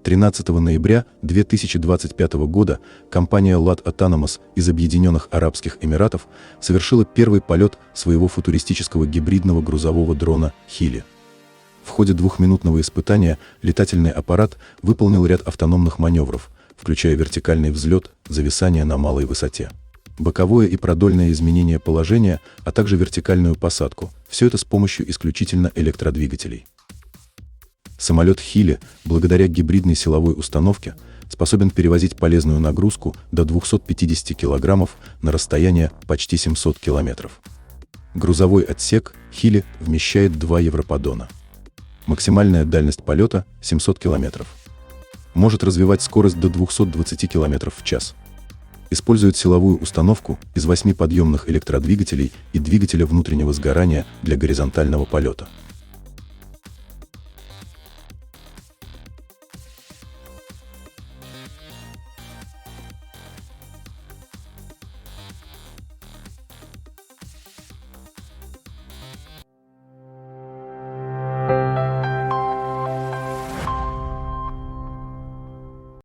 13 ноября 2025 года компания LODD Autonomous из Объединенных Арабских Эмиратов совершила первый полет своего футуристического гибридного грузового дрона «Хили». В ходе двухминутного испытания летательный аппарат выполнил ряд автономных маневров, включая вертикальный взлет, зависание на малой высоте, боковое и продольное изменение положения, а также вертикальную посадку. Все это с помощью исключительно электродвигателей. Самолет «Хили», благодаря гибридной силовой установке, способен перевозить полезную нагрузку до 250 килограммов на расстояние почти 700 километров. Грузовой отсек «Хили» вмещает 2 европоддона. Максимальная дальность полета – 700 километров. Может развивать скорость до 220 километров в час. Использует силовую установку из 8 подъемных электродвигателей и двигателя внутреннего сгорания для горизонтального полета.